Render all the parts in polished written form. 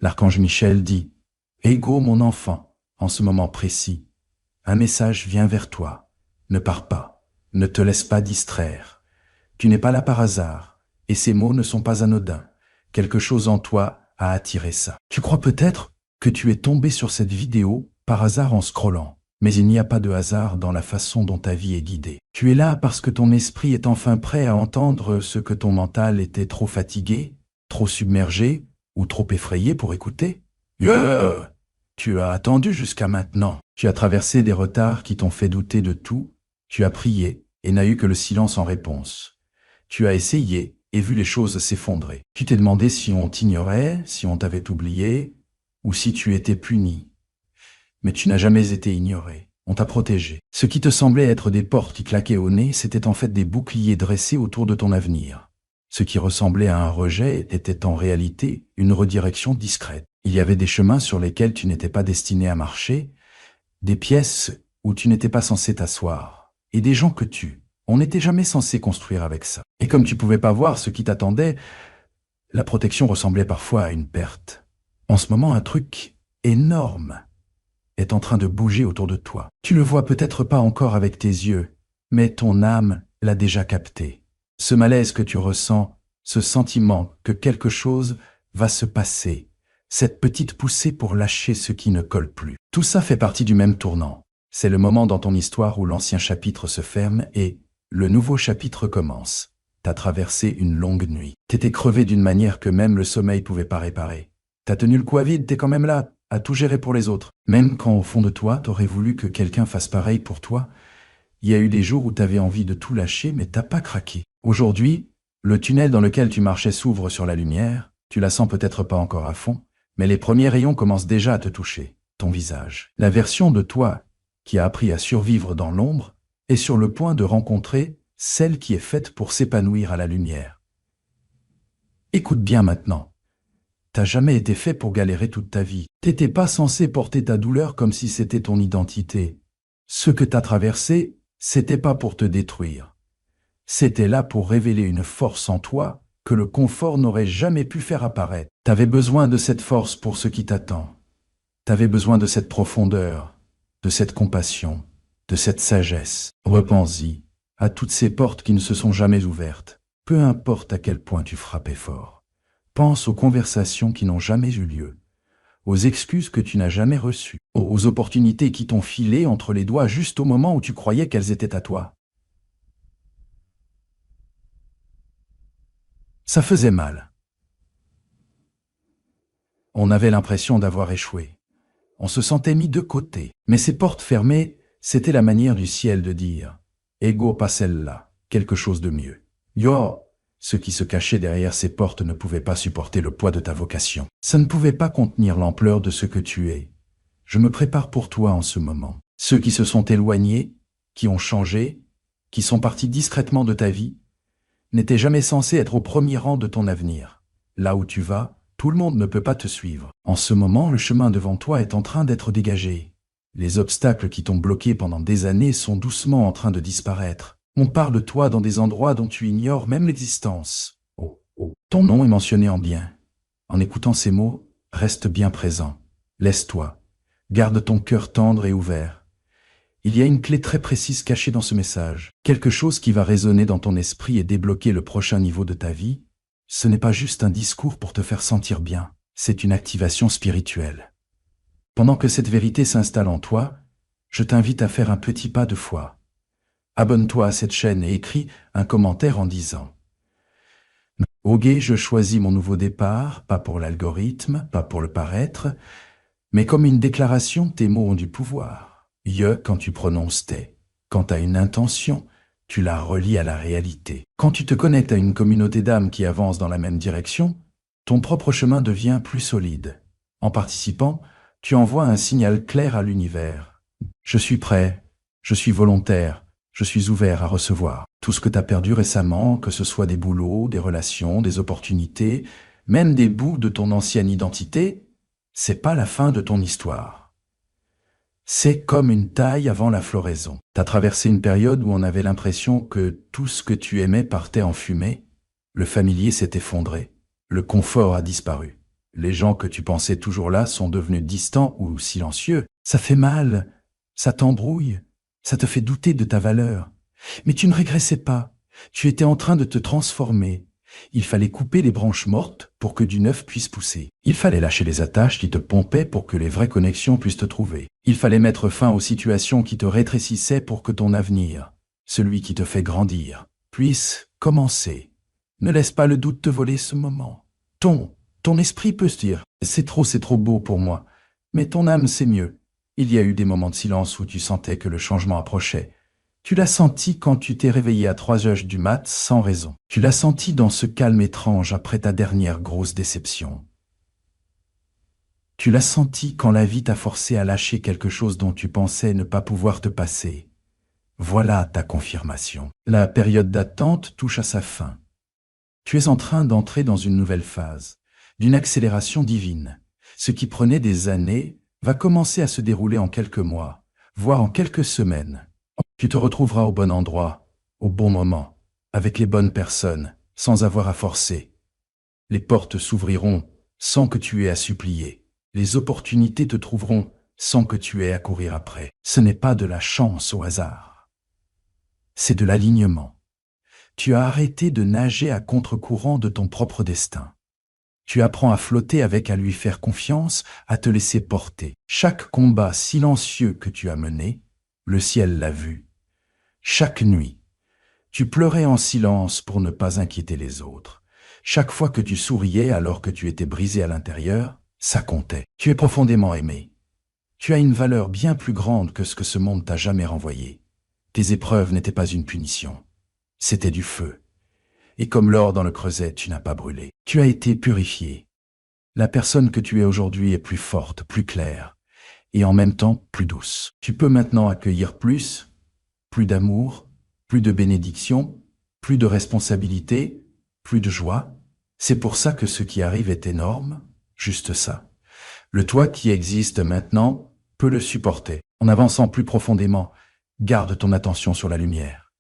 L'archange Michel dit « Ego, mon enfant, en ce moment précis, un message vient vers toi. Ne pars pas, ne te laisse pas distraire. Tu n'es pas là par hasard, et ces mots ne sont pas anodins. Quelque chose en toi a attiré ça. Tu crois peut-être que tu es tombé sur cette vidéo par hasard en scrollant. Mais il n'y a pas de hasard dans la façon dont ta vie est guidée. Tu es là parce que ton esprit est enfin prêt à entendre ce que ton mental était trop fatigué, trop submergé ou trop effrayé pour écouter. Yeah! Tu as attendu jusqu'à maintenant. Tu as traversé des retards qui t'ont fait douter de tout. Tu as prié et n'as eu que le silence en réponse. Tu as essayé et vu les choses s'effondrer. Tu t'es demandé si on t'ignorait, si on t'avait oublié, ou si tu étais puni. Mais tu n'as jamais été ignoré. On t'a protégé. Ce qui te semblait être des portes qui claquaient au nez, c'était en fait des boucliers dressés autour de ton avenir. Ce qui ressemblait à un rejet était en réalité une redirection discrète. Il y avait des chemins sur lesquels tu n'étais pas destiné à marcher, des pièces où tu n'étais pas censé t'asseoir, et des gens que on n'était jamais censé construire avec ça. Et comme tu pouvais pas voir ce qui t'attendait, la protection ressemblait parfois à une perte. En ce moment, un truc énorme est en train de bouger autour de toi. Tu le vois peut-être pas encore avec tes yeux, mais ton âme l'a déjà capté. Ce malaise que tu ressens, ce sentiment que quelque chose va se passer, cette petite poussée pour lâcher ce qui ne colle plus. Tout ça fait partie du même tournant. C'est le moment dans ton histoire où l'ancien chapitre se ferme et le nouveau chapitre commence. T'as traversé une longue nuit. T'étais crevé d'une manière que même le sommeil pouvait pas réparer. T'as tenu le coup à vide, t'es quand même là, à tout gérer pour les autres. Même quand au fond de toi, t'aurais voulu que quelqu'un fasse pareil pour toi, il y a eu des jours où t'avais envie de tout lâcher, mais t'as pas craqué. Aujourd'hui, le tunnel dans lequel tu marchais s'ouvre sur la lumière, tu la sens peut-être pas encore à fond, mais les premiers rayons commencent déjà à te toucher, ton visage. La version de toi qui a appris à survivre dans l'ombre est sur le point de rencontrer celle qui est faite pour s'épanouir à la lumière. Écoute bien maintenant. T'as jamais été fait pour galérer toute ta vie. T'étais pas censé porter ta douleur comme si c'était ton identité. Ce que t'as traversé, c'était pas pour te détruire. C'était là pour révéler une force en toi que le confort n'aurait jamais pu faire apparaître. T'avais besoin de cette force pour ce qui t'attend. T'avais besoin de cette profondeur, de cette compassion, de cette sagesse. Repense-y à toutes ces portes qui ne se sont jamais ouvertes. Peu importe à quel point tu frappais fort. Pense aux conversations qui n'ont jamais eu lieu, aux excuses que tu n'as jamais reçues, aux opportunités qui t'ont filé entre les doigts juste au moment où tu croyais qu'elles étaient à toi. Ça faisait mal. On avait l'impression d'avoir échoué. On se sentait mis de côté. Mais ces portes fermées, c'était la manière du ciel de dire « Ego, pas celle-là, quelque chose de mieux. » Yo, ce qui se cachait derrière ces portes ne pouvait pas supporter le poids de ta vocation. Ça ne pouvait pas contenir l'ampleur de ce que tu es. Je me prépare pour toi en ce moment. Ceux qui se sont éloignés, qui ont changé, qui sont partis discrètement de ta vie, n'étaient jamais censés être au premier rang de ton avenir. Là où tu vas, tout le monde ne peut pas te suivre. En ce moment, le chemin devant toi est en train d'être dégagé. Les obstacles qui t'ont bloqué pendant des années sont doucement en train de disparaître. On parle de toi dans des endroits dont tu ignores même l'existence. Oh, oh. Ton nom est mentionné en bien. En écoutant ces mots, reste bien présent. Laisse-toi. Garde ton cœur tendre et ouvert. Il y a une clé très précise cachée dans ce message. Quelque chose qui va résonner dans ton esprit et débloquer le prochain niveau de ta vie. Ce n'est pas juste un discours pour te faire sentir bien. C'est une activation spirituelle. Pendant que cette vérité s'installe en toi, je t'invite à faire un petit pas de foi. Abonne-toi à cette chaîne et écris un commentaire en disant « Ok, je choisis mon nouveau départ, pas pour l'algorithme, pas pour le paraître, mais comme une déclaration, tes mots ont du pouvoir. Quand tu prononces tes. Quand tu as une intention, tu la relis à la réalité. Quand tu te connectes à une communauté d'âmes qui avance dans la même direction, ton propre chemin devient plus solide. En participant, tu envoies un signal clair à l'univers. Je suis prêt, je suis volontaire. Je suis ouvert à recevoir tout ce que tu as perdu récemment, que ce soit des boulots, des relations, des opportunités, même des bouts de ton ancienne identité, c'est pas la fin de ton histoire. C'est comme une taille avant la floraison. T'as traversé une période où on avait l'impression que tout ce que tu aimais partait en fumée, le familier s'est effondré, le confort a disparu. Les gens que tu pensais toujours là sont devenus distants ou silencieux. Ça fait mal, ça t'embrouille, ça te fait douter de ta valeur. Mais tu ne régressais pas, tu étais en train de te transformer. Il fallait couper les branches mortes pour que du neuf puisse pousser. Il fallait lâcher les attaches qui te pompaient pour que les vraies connexions puissent te trouver. Il fallait mettre fin aux situations qui te rétrécissaient pour que ton avenir, celui qui te fait grandir, puisse commencer. Ne laisse pas le doute te voler ce moment. Ton esprit peut se dire « c'est trop beau pour moi ». Mais ton âme sait mieux. Il y a eu des moments de silence où tu sentais que le changement approchait. Tu l'as senti quand tu t'es réveillé à 3 heures du mat sans raison. Tu l'as senti dans ce calme étrange après ta dernière grosse déception. Tu l'as senti quand la vie t'a forcé à lâcher quelque chose dont tu pensais ne pas pouvoir te passer. Voilà ta confirmation. La période d'attente touche à sa fin. Tu es en train d'entrer dans une nouvelle phase, d'une accélération divine. Ce qui prenait des années va commencer à se dérouler en quelques mois, voire en quelques semaines. Tu te retrouveras au bon endroit, au bon moment, avec les bonnes personnes, sans avoir à forcer. Les portes s'ouvriront sans que tu aies à supplier. Les opportunités te trouveront sans que tu aies à courir après. Ce n'est pas de la chance au hasard. C'est de l'alignement. Tu as arrêté de nager à contre-courant de ton propre destin. Tu apprends à flotter avec, à lui faire confiance, à te laisser porter. Chaque combat silencieux que tu as mené, le ciel l'a vu. Chaque nuit, tu pleurais en silence pour ne pas inquiéter les autres. Chaque fois que tu souriais alors que tu étais brisé à l'intérieur, ça comptait. Tu es profondément aimé. Tu as une valeur bien plus grande que ce que ce monde t'a jamais renvoyé. Tes épreuves n'étaient pas une punition. C'était du feu. Et comme l'or dans le creuset, tu n'as pas brûlé. Tu as été purifié. La personne que tu es aujourd'hui est plus forte, plus claire, et en même temps plus douce. Tu peux maintenant accueillir plus d'amour, plus de bénédiction, plus de responsabilité, plus de joie. C'est pour ça que ce qui arrive est énorme, juste ça. Le toi qui existe maintenant peut le supporter. En avançant plus profondément, garde ton attention sur la lumière.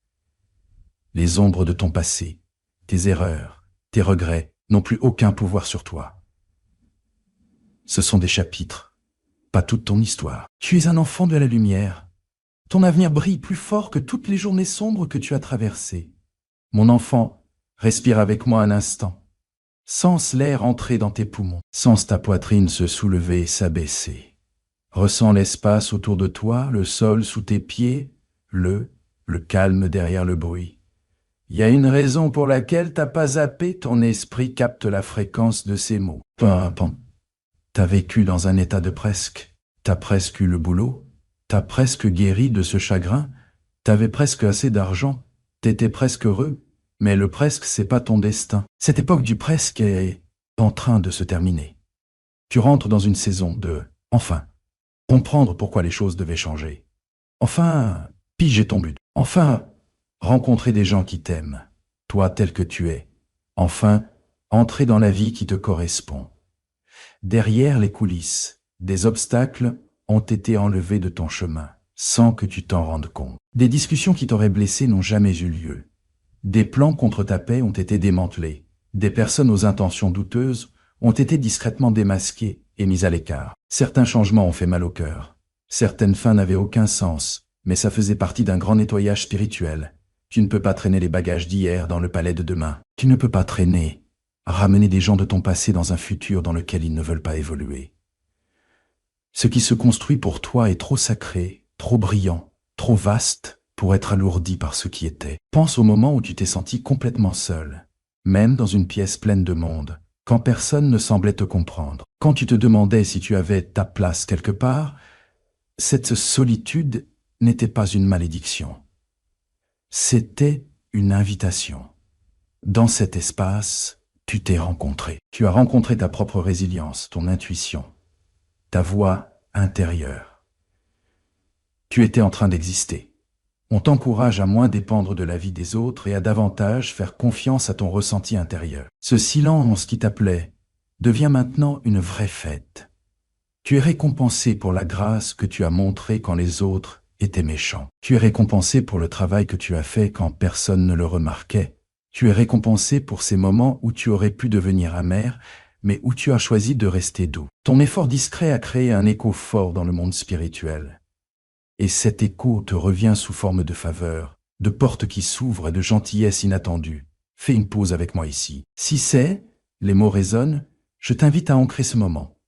Les ombres de ton passé, tes erreurs, tes regrets n'ont plus aucun pouvoir sur toi. Ce sont des chapitres, pas toute ton histoire. Tu es un enfant de la lumière. Ton avenir brille plus fort que toutes les journées sombres que tu as traversées. Mon enfant, respire avec moi un instant. Sens l'air entrer dans tes poumons. Sens ta poitrine se soulever et s'abaisser. Ressens l'espace autour de toi, le sol sous tes pieds, le calme derrière le bruit. Il y a une raison pour laquelle t'as pas zappé, ton esprit capte la fréquence de ces mots. T'as vécu dans un état de presque. T'as presque eu le boulot. T'as presque guéri de ce chagrin. T'avais presque assez d'argent. T'étais presque heureux. Mais le presque, c'est pas ton destin. Cette époque du presque est en train de se terminer. Tu rentres dans une saison de enfin comprendre pourquoi les choses devaient changer. Enfin piger ton but. Enfin rencontrer des gens qui t'aiment, toi tel que tu es. Enfin entrer dans la vie qui te correspond. Derrière les coulisses, des obstacles ont été enlevés de ton chemin, sans que tu t'en rendes compte. Des discussions qui t'auraient blessé n'ont jamais eu lieu. Des plans contre ta paix ont été démantelés. Des personnes aux intentions douteuses ont été discrètement démasquées et mises à l'écart. Certains changements ont fait mal au cœur. Certaines fins n'avaient aucun sens, mais ça faisait partie d'un grand nettoyage spirituel. Tu ne peux pas traîner les bagages d'hier dans le palais de demain. Tu ne peux pas ramener des gens de ton passé dans un futur dans lequel ils ne veulent pas évoluer. Ce qui se construit pour toi est trop sacré, trop brillant, trop vaste pour être alourdi par ce qui était. Pense au moment où tu t'es senti complètement seul, même dans une pièce pleine de monde, quand personne ne semblait te comprendre. Quand tu te demandais si tu avais ta place quelque part, cette solitude n'était pas une malédiction. C'était une invitation. Dans cet espace, tu t'es rencontré. Tu as rencontré ta propre résilience, ton intuition, ta voix intérieure. Tu étais en train d'exister. On t'encourage à moins dépendre de la vie des autres et à davantage faire confiance à ton ressenti intérieur. Ce silence qui t'appelait devient maintenant une vraie fête. Tu es récompensé pour la grâce que tu as montrée quand les autres étaient méchants. Tu es récompensé pour le travail que tu as fait quand personne ne le remarquait. Tu es récompensé pour ces moments où tu aurais pu devenir amer, mais où tu as choisi de rester doux. Ton effort discret a créé un écho fort dans le monde spirituel. Et cet écho te revient sous forme de faveur, de portes qui s'ouvrent et de gentillesse inattendue. Fais une pause avec moi ici. Si les mots résonnent, je t'invite à ancrer ce moment.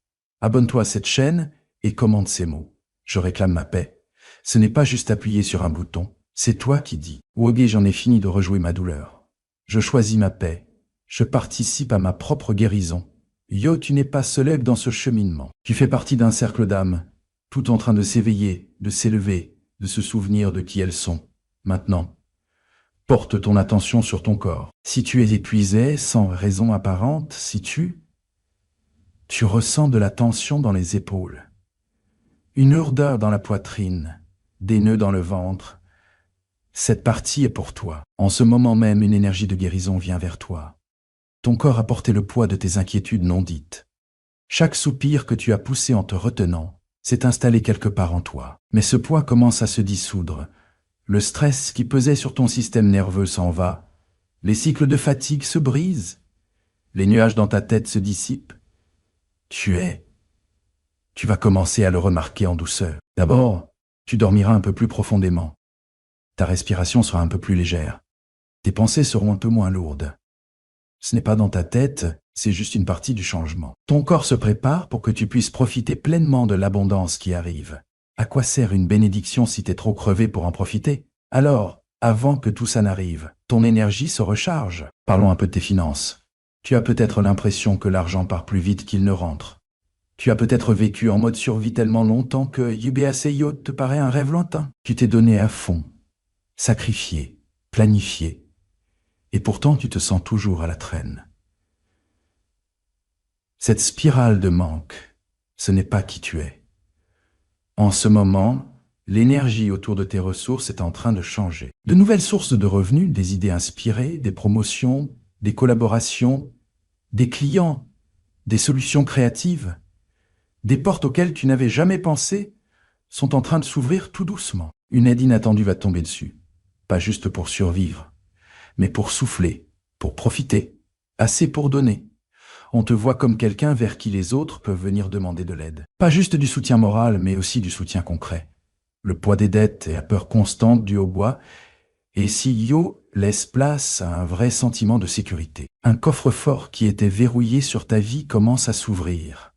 Abonne-toi à cette chaîne et commente ces mots. Je réclame ma paix. Ce n'est pas juste appuyer sur un bouton, c'est toi qui dis. Ok, j'en ai fini de rejouer ma douleur. Je choisis ma paix. Je participe à ma propre guérison. Yo, tu n'es pas seul dans ce cheminement. Tu fais partie d'un cercle d'âmes, tout en train de s'éveiller, de s'élever, de se souvenir de qui elles sont. Maintenant, porte ton attention sur ton corps. Si tu es épuisé, sans raison apparente, si tu ressens de la tension dans les épaules, une lourdeur dans la poitrine, des nœuds dans le ventre, cette partie est pour toi. En ce moment même, une énergie de guérison vient vers toi. Ton corps a porté le poids de tes inquiétudes non dites. Chaque soupir que tu as poussé en te retenant s'est installé quelque part en toi. Mais ce poids commence à se dissoudre. Le stress qui pesait sur ton système nerveux s'en va. Les cycles de fatigue se brisent. Les nuages dans ta tête se dissipent. Tu vas commencer à le remarquer en douceur. D'abord, tu dormiras un peu plus profondément. Ta respiration sera un peu plus légère. Tes pensées seront un peu moins lourdes. Ce n'est pas dans ta tête, c'est juste une partie du changement. Ton corps se prépare pour que tu puisses profiter pleinement de l'abondance qui arrive. À quoi sert une bénédiction si t'es trop crevé pour en profiter? Alors, avant que tout ça n'arrive, ton énergie se recharge. Parlons un peu de tes finances. Tu as peut-être l'impression que l'argent part plus vite qu'il ne rentre. Tu as peut-être vécu en mode survie tellement longtemps que UBACIO te paraît un rêve lointain. Tu t'es donné à fond, sacrifié, planifié. Et pourtant tu te sens toujours à la traîne. Cette spirale de manque, ce n'est pas qui tu es. En ce moment, l'énergie autour de tes ressources est en train de changer. De nouvelles sources de revenus, des idées inspirées, des promotions, des collaborations, des clients, des solutions créatives, des portes auxquelles tu n'avais jamais pensé sont en train de s'ouvrir tout doucement. Une aide inattendue va te tomber dessus, pas juste pour survivre, mais pour souffler, pour profiter, assez pour donner. On te voit comme quelqu'un vers qui les autres peuvent venir demander de l'aide. Pas juste du soutien moral, mais aussi du soutien concret. Le poids des dettes et la peur constante du hautbois, et si Yo laisse place à un vrai sentiment de sécurité. Un coffre-fort qui était verrouillé sur ta vie commence à s'ouvrir.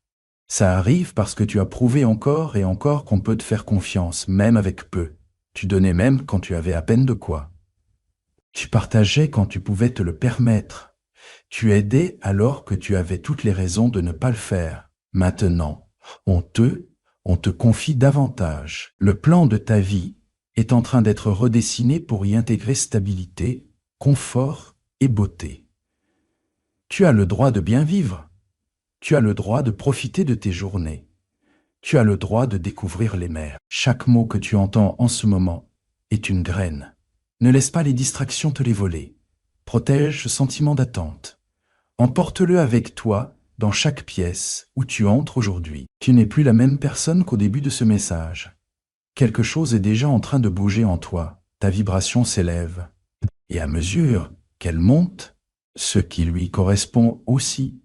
Ça arrive parce que tu as prouvé encore et encore qu'on peut te faire confiance, même avec peu. Tu donnais même quand tu avais à peine de quoi. Tu partageais quand tu pouvais te le permettre. Tu aidais alors que tu avais toutes les raisons de ne pas le faire. Maintenant, on te confie davantage. Le plan de ta vie est en train d'être redessiné pour y intégrer stabilité, confort et beauté. Tu as le droit de bien vivre. Tu as le droit de profiter de tes journées. Tu as le droit de découvrir les mers. Chaque mot que tu entends en ce moment est une graine. Ne laisse pas les distractions te les voler. Protège ce sentiment d'attente. Emporte-le avec toi dans chaque pièce où tu entres aujourd'hui. Tu n'es plus la même personne qu'au début de ce message. Quelque chose est déjà en train de bouger en toi. Ta vibration s'élève. Et à mesure qu'elle monte, ce qui lui correspond aussi.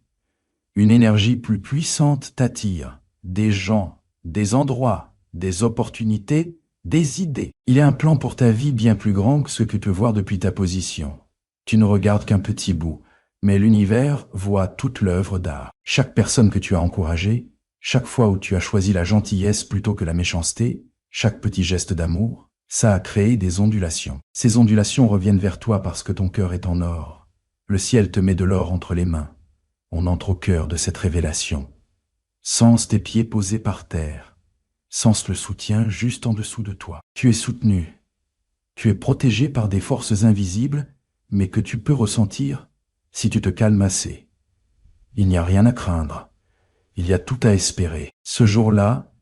Une énergie plus puissante t'attire. Des gens, des endroits, des opportunités, des idées. Il y a un plan pour ta vie bien plus grand que ce que tu peux voir depuis ta position. Tu ne regardes qu'un petit bout, mais l'univers voit toute l'œuvre d'art. Chaque personne que tu as encouragée, chaque fois où tu as choisi la gentillesse plutôt que la méchanceté, chaque petit geste d'amour, ça a créé des ondulations. Ces ondulations reviennent vers toi parce que ton cœur est en or. Le ciel te met de l'or entre les mains. On entre au cœur de cette révélation. Sens tes pieds posés par terre. Sens le soutien juste en dessous de toi. Tu es soutenu. Tu es protégé par des forces invisibles, mais que tu peux ressentir si tu te calmes assez. Il n'y a rien à craindre. Il y a tout à espérer. Ce jour-là,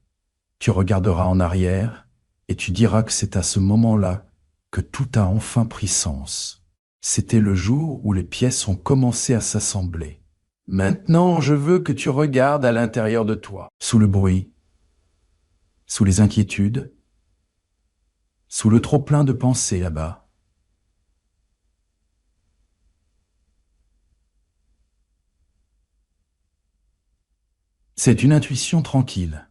tu regarderas en arrière et tu diras que c'est à ce moment-là que tout a enfin pris sens. C'était le jour où les pièces ont commencé à s'assembler. Maintenant, je veux que tu regardes à l'intérieur de toi, sous le bruit, sous les inquiétudes, sous le trop-plein de pensées là-bas. C'est une intuition tranquille.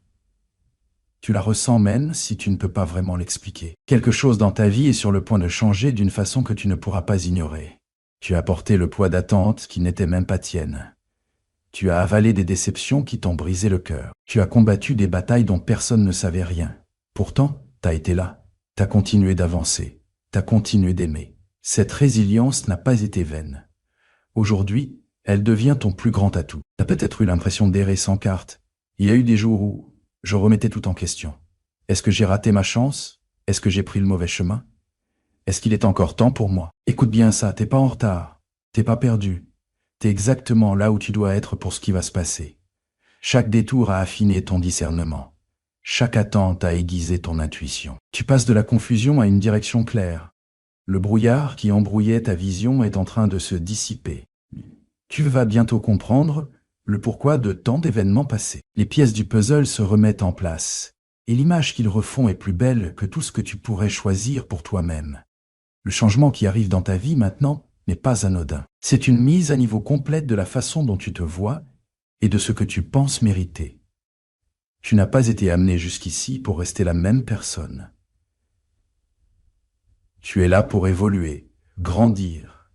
Tu la ressens même si tu ne peux pas vraiment l'expliquer. Quelque chose dans ta vie est sur le point de changer d'une façon que tu ne pourras pas ignorer. Tu as porté le poids d'attentes qui n'étaient même pas tiennes. Tu as avalé des déceptions qui t'ont brisé le cœur. Tu as combattu des batailles dont personne ne savait rien. Pourtant, t'as été là. T'as continué d'avancer. T'as continué d'aimer. Cette résilience n'a pas été vaine. Aujourd'hui, elle devient ton plus grand atout. T'as peut-être eu l'impression d'errer sans carte. Il y a eu des jours où je remettais tout en question. Est-ce que j'ai raté ma chance? Est-ce que j'ai pris le mauvais chemin? Est-ce qu'il est encore temps pour moi? Écoute bien ça, t'es pas en retard. T'es pas perdu. T'es exactement là où tu dois être pour ce qui va se passer. Chaque détour a affiné ton discernement. Chaque attente a aiguisé ton intuition. Tu passes de la confusion à une direction claire. Le brouillard qui embrouillait ta vision est en train de se dissiper. Tu vas bientôt comprendre le pourquoi de tant d'événements passés. Les pièces du puzzle se remettent en place, et l'image qu'ils refont est plus belle que tout ce que tu pourrais choisir pour toi-même. Le changement qui arrive dans ta vie maintenant n'est pas anodin. C'est une mise à niveau complète de la façon dont tu te vois et de ce que tu penses mériter. Tu n'as pas été amené jusqu'ici pour rester la même personne. Tu es là pour évoluer, grandir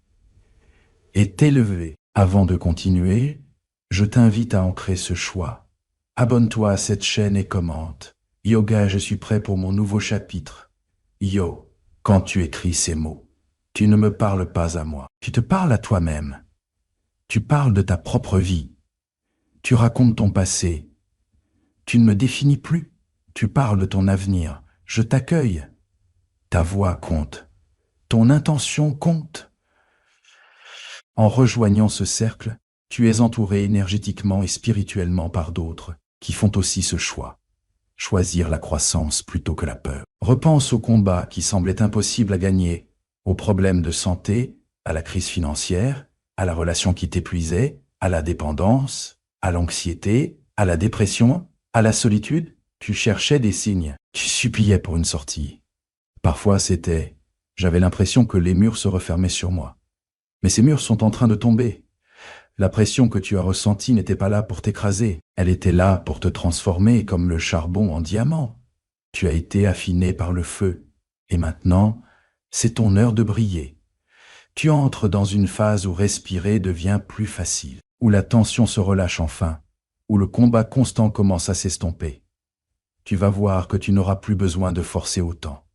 et t'élever. Avant de continuer, je t'invite à ancrer ce choix. Abonne-toi à cette chaîne et commente. Yoga, je suis prêt pour mon nouveau chapitre. Yo, quand tu écris ces mots, tu ne me parles pas à moi. Tu te parles à toi-même. Tu parles de ta propre vie. Tu racontes ton passé. Tu ne me définis plus. Tu parles de ton avenir. Je t'accueille. Ta voix compte. Ton intention compte. En rejoignant ce cercle, tu es entouré énergétiquement et spirituellement par d'autres qui font aussi ce choix. Choisir la croissance plutôt que la peur. Repense au combat qui semblait impossible à gagner, aux problèmes de santé, à la crise financière, à la relation qui t'épuisait, à la dépendance, à l'anxiété, à la dépression, à la solitude. Tu cherchais des signes, tu suppliais pour une sortie. Parfois j'avais l'impression que les murs se refermaient sur moi. Mais ces murs sont en train de tomber. La pression que tu as ressentie n'était pas là pour t'écraser, elle était là pour te transformer comme le charbon en diamant. Tu as été affiné par le feu, et maintenant, c'est ton heure de briller. Tu entres dans une phase où respirer devient plus facile, où la tension se relâche enfin, où le combat constant commence à s'estomper. Tu vas voir que tu n'auras plus besoin de forcer autant.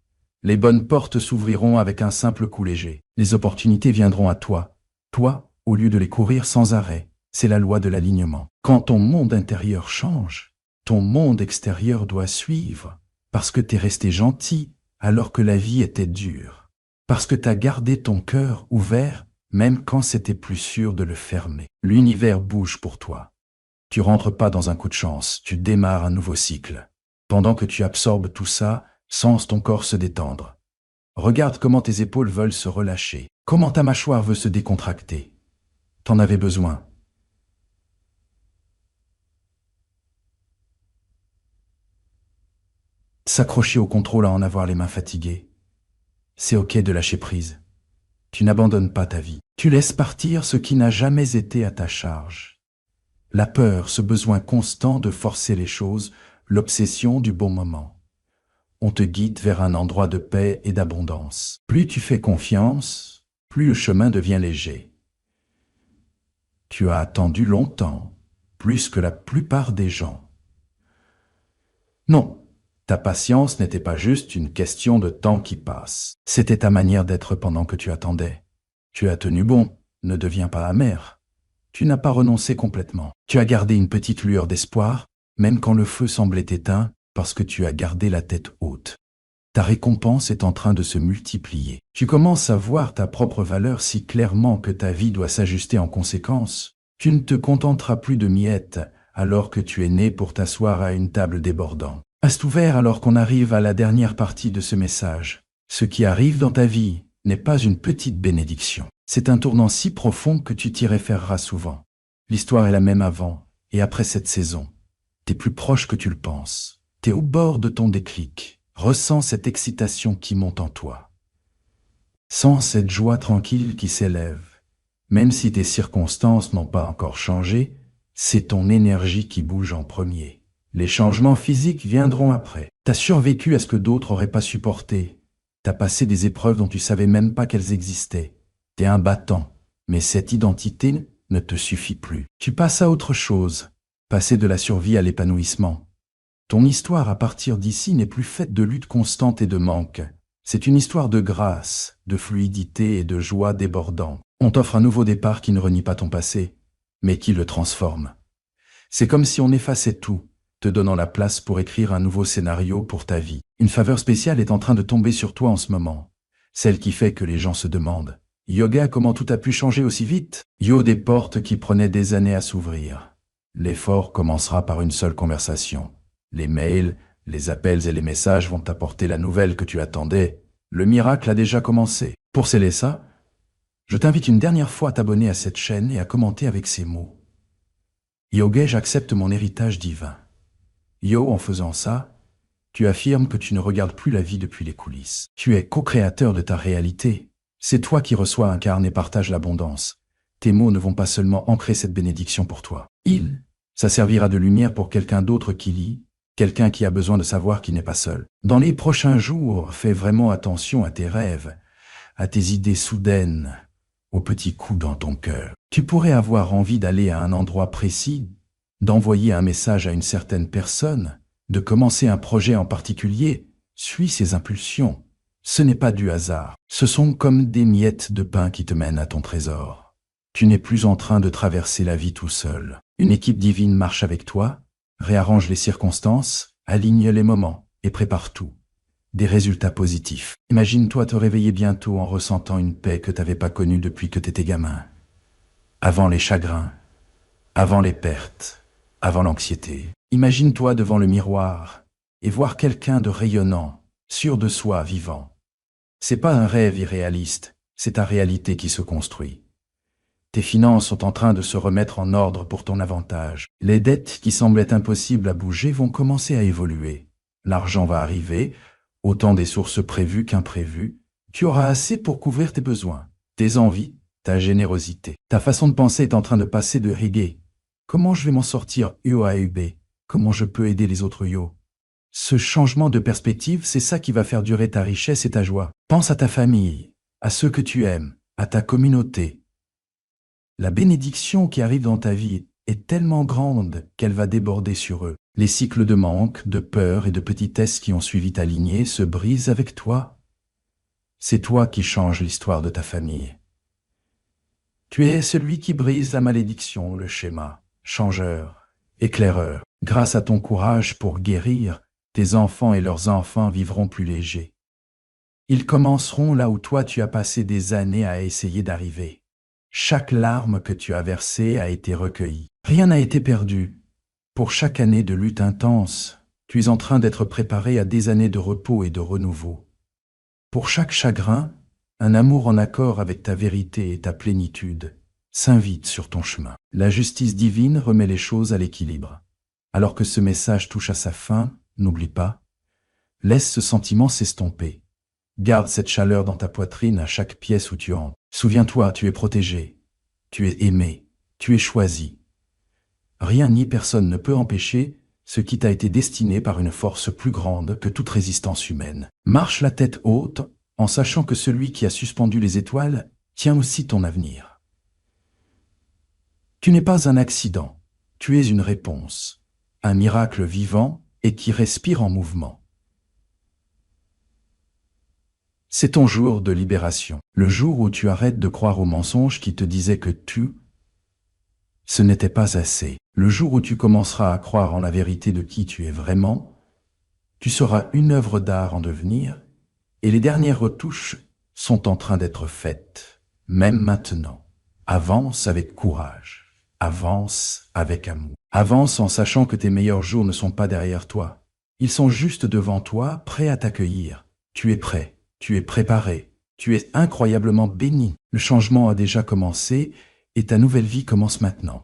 Les bonnes portes s'ouvriront avec un simple coup léger. Les opportunités viendront à toi. Toi, au lieu de les courir sans arrêt. C'est la loi de l'alignement. Quand ton monde intérieur change, ton monde extérieur doit suivre. Parce que t'es resté gentil alors que la vie était dure. Parce que t'as gardé ton cœur ouvert même quand c'était plus sûr de le fermer. L'univers bouge pour toi. Tu rentres pas dans un coup de chance, tu démarres un nouveau cycle. Pendant que tu absorbes tout ça, sens ton corps se détendre. Regarde comment tes épaules veulent se relâcher, comment ta mâchoire veut se décontracter. T'en avais besoin. S'accrocher au contrôle à en avoir les mains fatiguées. C'est ok de lâcher prise. Tu n'abandonnes pas ta vie. Tu laisses partir ce qui n'a jamais été à ta charge. La peur, ce besoin constant de forcer les choses, l'obsession du bon moment. On te guide vers un endroit de paix et d'abondance. Plus tu fais confiance, plus le chemin devient léger. Tu as attendu longtemps, plus que la plupart des gens. Non, ta patience n'était pas juste une question de temps qui passe. C'était ta manière d'être pendant que tu attendais. Tu as tenu bon, ne deviens pas amer. Tu n'as pas renoncé complètement. Tu as gardé une petite lueur d'espoir, même quand le feu semblait éteint, parce que tu as gardé la tête haute. Ta récompense est en train de se multiplier. Tu commences à voir ta propre valeur si clairement que ta vie doit s'ajuster en conséquence. Tu ne te contenteras plus de miettes alors que tu es né pour t'asseoir à une table débordante. Reste ouvert alors qu'on arrive à la dernière partie de ce message. Ce qui arrive dans ta vie n'est pas une petite bénédiction. C'est un tournant si profond que tu t'y référeras souvent. L'histoire est la même avant et après cette saison. T'es plus proche que tu le penses. T'es au bord de ton déclic. Ressens cette excitation qui monte en toi. Sens cette joie tranquille qui s'élève. Même si tes circonstances n'ont pas encore changé, C'est ton énergie qui bouge en premier. Les changements physiques viendront après. T'as survécu à ce que d'autres auraient pas supporté. T'as passé des épreuves dont tu savais même pas qu'elles existaient. T'es un battant. Mais cette identité ne te suffit plus. Tu passes à autre chose. Passer de la survie à l'épanouissement. Ton histoire à partir d'ici n'est plus faite de lutte constante et de manque. C'est une histoire de grâce, de fluidité et de joie débordant. On t'offre un nouveau départ qui ne renie pas ton passé, mais qui le transforme. C'est comme si on effaçait tout, te donnant la place pour écrire un nouveau scénario pour ta vie. Une faveur spéciale est en train de tomber sur toi en ce moment. Celle qui fait que les gens se demandent. Yoga, comment tout a pu changer aussi vite? Yo, des portes qui prenaient des années à s'ouvrir. L'effort commencera par une seule conversation. Les mails, les appels et les messages vont t'apporter la nouvelle que tu attendais. Le miracle a déjà commencé. Pour sceller ça, je t'invite une dernière fois à t'abonner à cette chaîne et à commenter avec ces mots. Yoga, j'accepte mon héritage divin. Yo, en faisant ça, tu affirmes que tu ne regardes plus la vie depuis les coulisses. Tu es co-créateur de ta réalité. C'est toi qui reçois, incarne et partage l'abondance. Tes mots ne vont pas seulement ancrer cette bénédiction pour toi. Ça servira de lumière pour quelqu'un d'autre qui lit, quelqu'un qui a besoin de savoir qu'il n'est pas seul. Dans les prochains jours, fais vraiment attention à tes rêves, à tes idées soudaines, aux petits coups dans ton cœur. Tu pourrais avoir envie d'aller à un endroit précis, d'envoyer un message à une certaine personne, de commencer un projet en particulier. Suis ces impulsions. Ce n'est pas du hasard. Ce sont comme des miettes de pain qui te mènent à ton trésor. Tu n'es plus en train de traverser la vie tout seul. Une équipe divine marche avec toi, réarrange les circonstances, aligne les moments et prépare tout. Des résultats positifs. Imagine-toi te réveiller bientôt en ressentant une paix que tu n'avais pas connue depuis que tu étais gamin. Avant les chagrins, avant les pertes, avant l'anxiété. Imagine-toi devant le miroir et voir quelqu'un de rayonnant, sûr de soi, vivant. C'est pas un rêve irréaliste, c'est ta réalité qui se construit. Tes finances sont en train de se remettre en ordre pour ton avantage. Les dettes qui semblaient impossibles à bouger vont commencer à évoluer. L'argent va arriver, autant des sources prévues qu'imprévues. Tu auras assez pour couvrir tes besoins, tes envies, ta générosité. Ta façon de penser est en train de passer de riguer. Comment je vais m'en sortir yo à UB? Comment je peux aider les autres yo? Ce changement de perspective, c'est ça qui va faire durer ta richesse et ta joie. Pense à ta famille, à ceux que tu aimes, à ta communauté. La bénédiction qui arrive dans ta vie est tellement grande qu'elle va déborder sur eux. Les cycles de manque, de peur et de petitesse qui ont suivi ta lignée se brisent avec toi. C'est toi qui changes l'histoire de ta famille. Tu es celui qui brise la malédiction, le schéma, changeur, éclaireur. Grâce à ton courage pour guérir, tes enfants et leurs enfants vivront plus légers. Ils commenceront là où toi tu as passé des années à essayer d'arriver. Chaque larme que tu as versée a été recueillie. Rien n'a été perdu. Pour chaque année de lutte intense, tu es en train d'être préparé à des années de repos et de renouveau. Pour chaque chagrin, un amour en accord avec ta vérité et ta plénitude s'invite sur ton chemin. La justice divine remet les choses à l'équilibre. Alors que ce message touche à sa fin, n'oublie pas, laisse ce sentiment s'estomper. Garde cette chaleur dans ta poitrine à chaque pièce où tu entres. Souviens-toi, tu es protégé, tu es aimé, tu es choisi. Rien ni personne ne peut empêcher ce qui t'a été destiné par une force plus grande que toute résistance humaine. Marche la tête haute en sachant que celui qui a suspendu les étoiles tient aussi ton avenir. Tu n'es pas un accident, tu es une réponse, un miracle vivant et qui respire en mouvement. C'est ton jour de libération, le jour où tu arrêtes de croire aux mensonges qui te disaient que ce n'était pas assez. Le jour où tu commenceras à croire en la vérité de qui tu es vraiment, tu seras une œuvre d'art en devenir et les dernières retouches sont en train d'être faites, même maintenant. Avance avec courage, avance avec amour. Avance en sachant que tes meilleurs jours ne sont pas derrière toi. Ils sont juste devant toi, prêts à t'accueillir. Tu es prêt. Tu es préparé, tu es incroyablement béni. Le changement a déjà commencé et ta nouvelle vie commence maintenant.